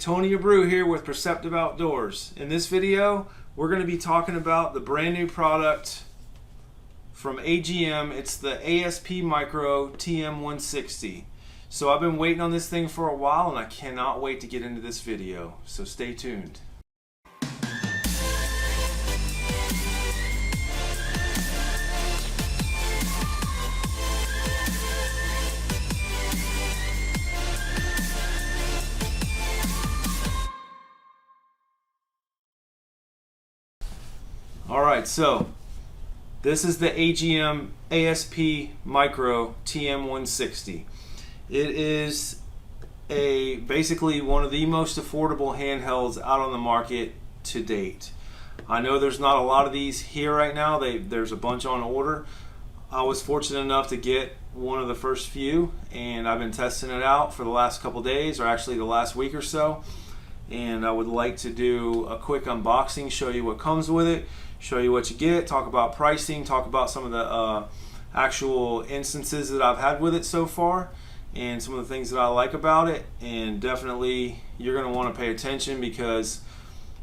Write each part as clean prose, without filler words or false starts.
Tony Abreu here with Perceptive Outdoors. In this video, we're going to be talking about the brand new product from AGM. It's the ASP Micro TM 160. So I've been waiting on this thing for a while and I cannot wait to get into this video. So stay tuned. Alright, so this is the AGM ASP Micro TM 160. It is basically one of the most affordable handhelds out on the market to date. I know there's not a lot of these here right now. There's a bunch on order. I was fortunate enough to get one of the first few, and I've been testing it out for the last couple days, or actually the last week or so. And I would like to do a quick unboxing, show you what comes with it, show you what you get, talk about pricing, talk about some of the actual instances that I've had with it so far, and some of the things that I like about it. And definitely you're going to want to pay attention, because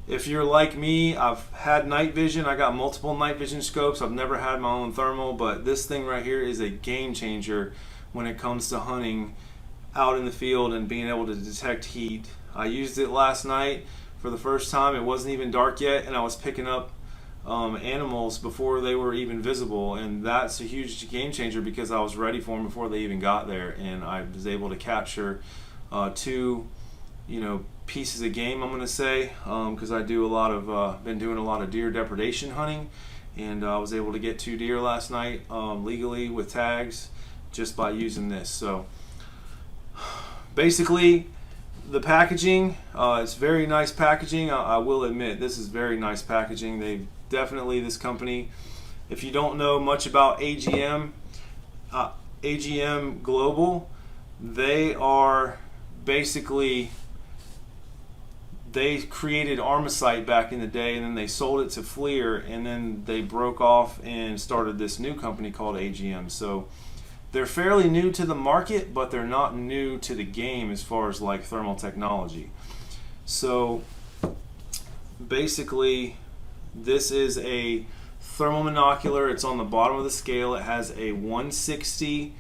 if you're like me, I've had night vision. I got multiple night vision scopes. I've never had my own thermal, but this thing right here is a game changer when it comes to hunting out in the field and being able to detect heat. I used it last night for the first time. It wasn't even dark yet, and I was picking up animals before they were even visible, and that's a huge game changer because I was ready for them before they even got there, and I was able to capture two, pieces of game, I'm going to say, because I do been doing a lot of deer depredation hunting, and I was able to get 2 deer last night legally with tags just by using this. So basically, the packaging, it's very nice packaging. I will admit, this is very nice packaging. This company, if you don't know much about AGM, AGM Global, they created Armacite back in the day, and then they sold it to FLIR, and then they broke off and started this new company called AGM. So they're fairly new to the market, but they're not new to the game as far as like thermal technology. So basically, this is a thermal monocular. It's on the bottom of the scale. It has a 160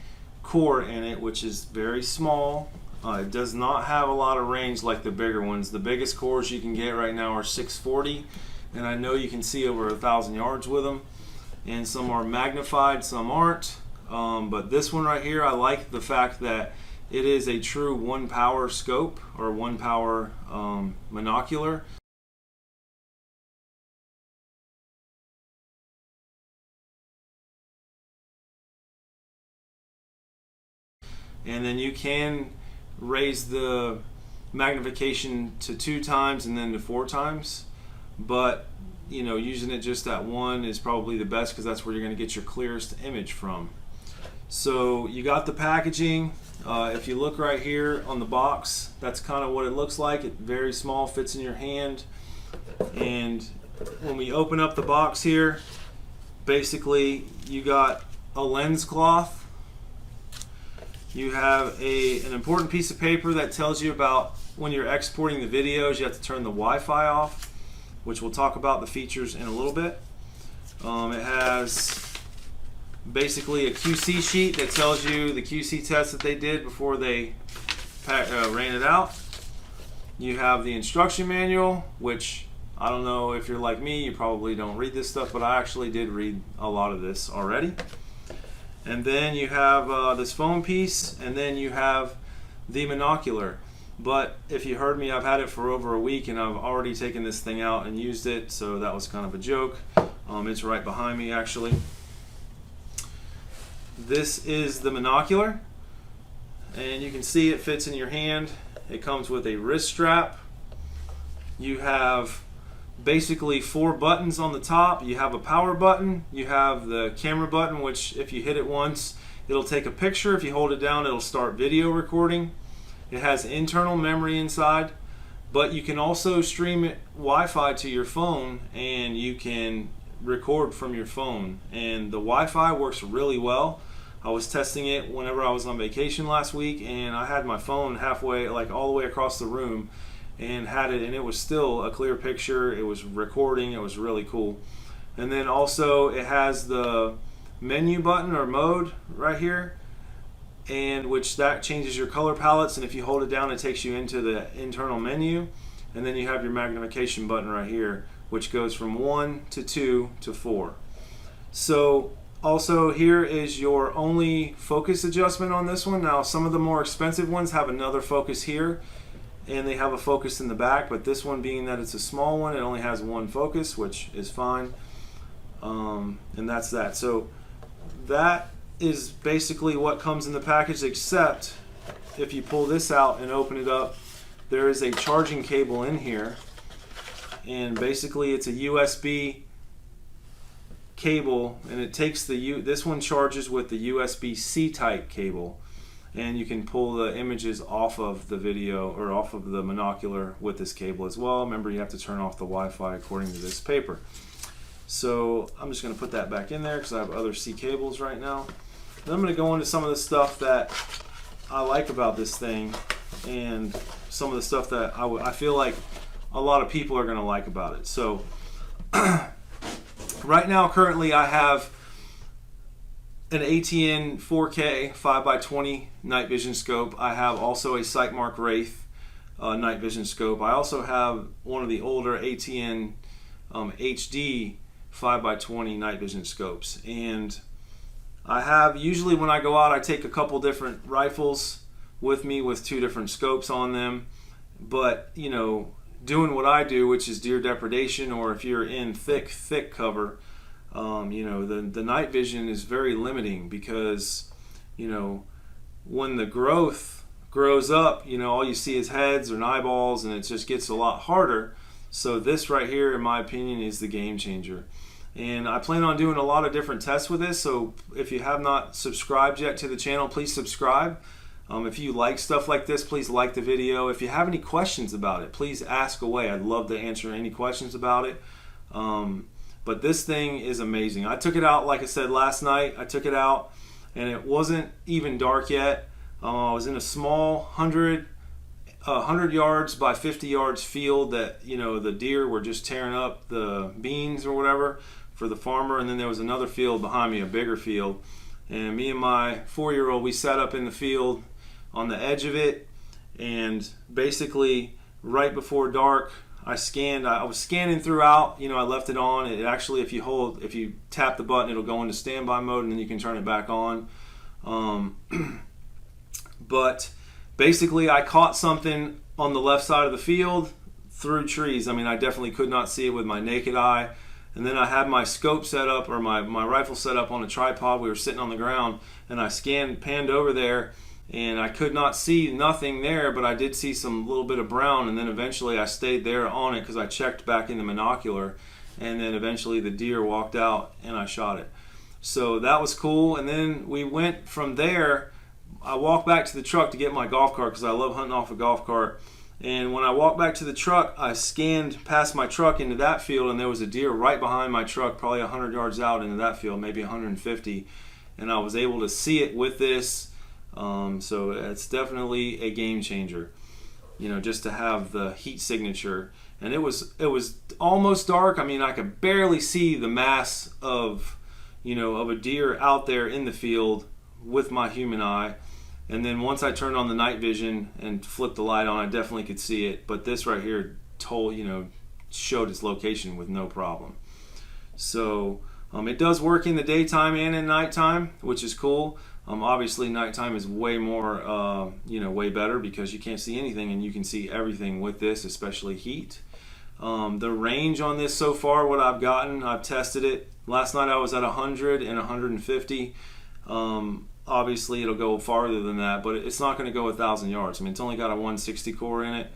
core in it, which is very small. It does not have a lot of range like the bigger ones. The biggest cores you can get right now are 640, and I know you can see over 1,000 yards with them. And some are magnified, some aren't. But this one right here, I like the fact that it is a true 1 power scope, or 1 power monocular. And then you can raise the magnification to 2 times and then to 4 times. But using it just at 1 is probably the best, because that's where you're going to get your clearest image from. So you got the packaging. If you look right here on the box, that's kind of what it looks like. It's very small, fits in your hand. And when we open up the box here, basically you got a lens cloth. You have an important piece of paper that tells you about when you're exporting the videos, you have to turn the Wi-Fi off, which we'll talk about the features in a little bit. It has basically a QC sheet that tells you the QC test that they did before they ran it out. You have the instruction manual, which I don't know if you're like me, you probably don't read this stuff, but I actually did read a lot of this already. And then you have this foam piece, and then you have the monocular. But if you heard me, I've had it for over a week, and I've already taken this thing out and used it, so that was kind of a joke. It's right behind me, actually. This is the monocular, and you can see it fits in your hand. It comes with a wrist strap. You have basically 4 buttons on the top. You have a power button, you have the camera button, which if you hit it once, it'll take a picture. If you hold it down, it'll start video recording. It has internal memory inside, but you can also stream it Wi-Fi to your phone, and you can record from your phone. And the Wi-Fi works really well. I was testing it whenever I was on vacation last week, and I had my phone halfway, like all the way across the room, and had it, and it was still a clear picture. It was recording. It was really cool. And then also it has the menu button or mode right here, and which that changes your color palettes, and if you hold it down it takes you into the internal menu. And then you have your magnification button right here, which goes from 1 to 2 to 4. So also here is your only focus adjustment on this one. Now some of the more expensive ones have another focus here, and they have a focus in the back, but this one, being that it's a small one, it only has one focus, which is fine. And that's that. So that is basically what comes in the package, except if you pull this out and open it up, there is a charging cable in here, and basically it's a USB cable, and it takes this one charges with the USB-C type cable, and you can pull the images off of the video or off of the monocular with this cable as well. Remember, you have to turn off the Wi-Fi according to this paper. So I'm just going to put that back in there because I have other C cables right now. Then I'm going to go into some of the stuff that I like about this thing, and some of the stuff that I feel like a lot of people are going to like about it. So right now, currently, I have an ATN 4K 5x20 night vision scope. I have also a Sightmark Wraith night vision scope. I also have one of the older ATN HD 5x20 night vision scopes. And I have, usually when I go out, I take a couple different rifles with me with 2 different scopes on them. But, you know, doing what I do, which is deer depredation, or if you're in thick cover, you know, the night vision is very limiting because, you know, when the growth grows up, you know, all you see is heads and eyeballs, and it just gets a lot harder. So this right here, in my opinion, is the game changer. And I plan on doing a lot of different tests with this, so if you have not subscribed yet to the channel, please subscribe. If you like stuff like this, please like the video. If you have any questions about it, please ask away. I'd love to answer any questions about it. But this thing is amazing. I took it out, like I said, last night. I took it out, and it wasn't even dark yet. I was in a small 100 yards by 50 yards field that, you know, the deer were just tearing up the beans or whatever for the farmer. And then there was another field behind me, a bigger field. And me and my 4-year-old, we sat up in the field on the edge of it, and basically right before dark I was scanning throughout. You know, I left it on. It actually, if you tap the button, it'll go into standby mode, and then you can turn it back on. But basically I caught something on the left side of the field through trees. I mean, I definitely could not see it with my naked eye. And then I had my scope set up, or my rifle set up on a tripod. We were sitting on the ground, and I panned over there, and I could not see nothing there, but I did see some little bit of brown. And then eventually I stayed there on it because I checked back in the monocular, and then eventually the deer walked out and I shot it. So that was cool. And then we went from there. I walked back to the truck to get my golf cart because I love hunting off a golf cart. And when I walked back to the truck, I scanned past my truck into that field, and there was a deer right behind my truck, probably 100 yards out into that field, maybe 150. And I was able to see it with this. So it's definitely a game changer, you know, just to have the heat signature. And it was almost dark. I mean, I could barely see the mass of, you know, of a deer out there in the field with my human eye. And then once I turned on the night vision and flipped the light on, I definitely could see it. But this right here showed its location with no problem. So it does work in the daytime and in nighttime, which is cool. Obviously nighttime is way more, way better because you can't see anything, and you can see everything with this, especially heat. The range on this so far, what I've gotten, I've tested it. Last night I was at 100 and 150. Obviously it'll go farther than that, but it's not going to go 1,000 yards. I mean, it's only got a 160 core in it.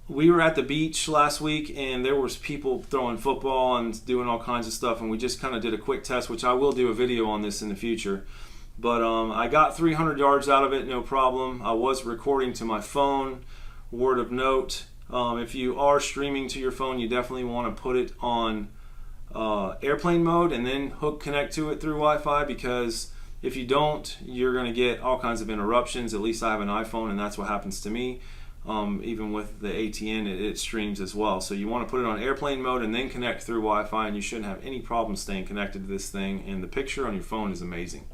We were at the beach last week, and there was people throwing football and doing all kinds of stuff, and we just kind of did a quick test, which I will do a video on this in the future. But I got 300 yards out of it, no problem. I was recording to my phone. Word of note, if you are streaming to your phone, you definitely want to put it on airplane mode and then connect to it through Wi-Fi, because if you don't, you're going to get all kinds of interruptions. At least I have an iPhone, and that's what happens to me. even with the ATN, it streams as well. So you want to put it on airplane mode and then connect through Wi-Fi, and you shouldn't have any problem staying connected to this thing. And the picture on your phone is amazing,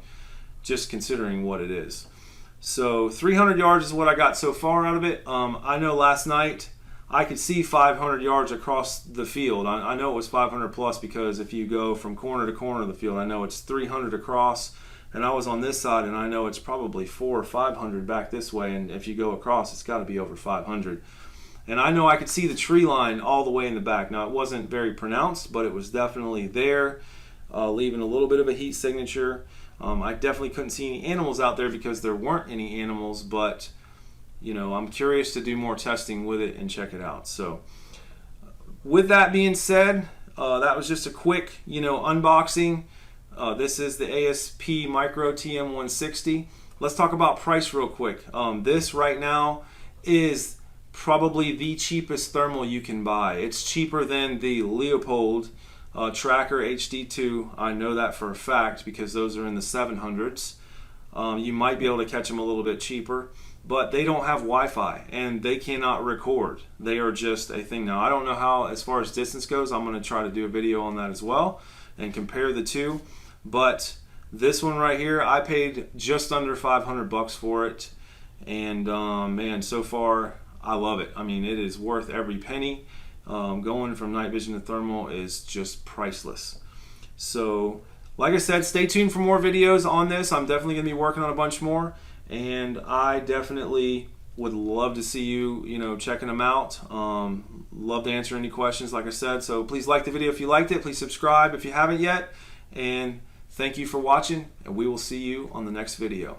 just considering what it is. So 300 yards is what I got so far out of it. I know last night I could see 500 yards across the field. I know it was 500 plus because if you go from corner to corner of the field, I know it's 300 across. And I was on this side, and I know it's probably 400 or 500 back this way. And if you go across, it's got to be over 500. And I know I could see the tree line all the way in the back. Now, it wasn't very pronounced, but it was definitely there, leaving a little bit of a heat signature. I definitely couldn't see any animals out there because there weren't any animals, but you know, I'm curious to do more testing with it and check it out. So, with that being said, that was just a quick, unboxing. This is the ASP Micro TM 160. Let's talk about price real quick. This right now is probably the cheapest thermal you can buy. It's cheaper than the Leopold Tracker HD2. I know that for a fact because those are in the 700s. You might be able to catch them a little bit cheaper, but they don't have Wi-Fi and they cannot record. They are just a thing. Now, I don't know how, as far as distance goes, I'm going to try to do a video on that as well and compare the two. But this one right here, I paid just under 500 bucks for it, and man, so far I love it. I mean, it is worth every penny. Going from night vision to thermal is just priceless. So, like I said, stay tuned for more videos on this. I'm definitely going to be working on a bunch more, and I definitely would love to see you, checking them out. Love to answer any questions, like I said. So please like the video if you liked it. Please subscribe if you haven't yet, and thank you for watching, and we will see you on the next video.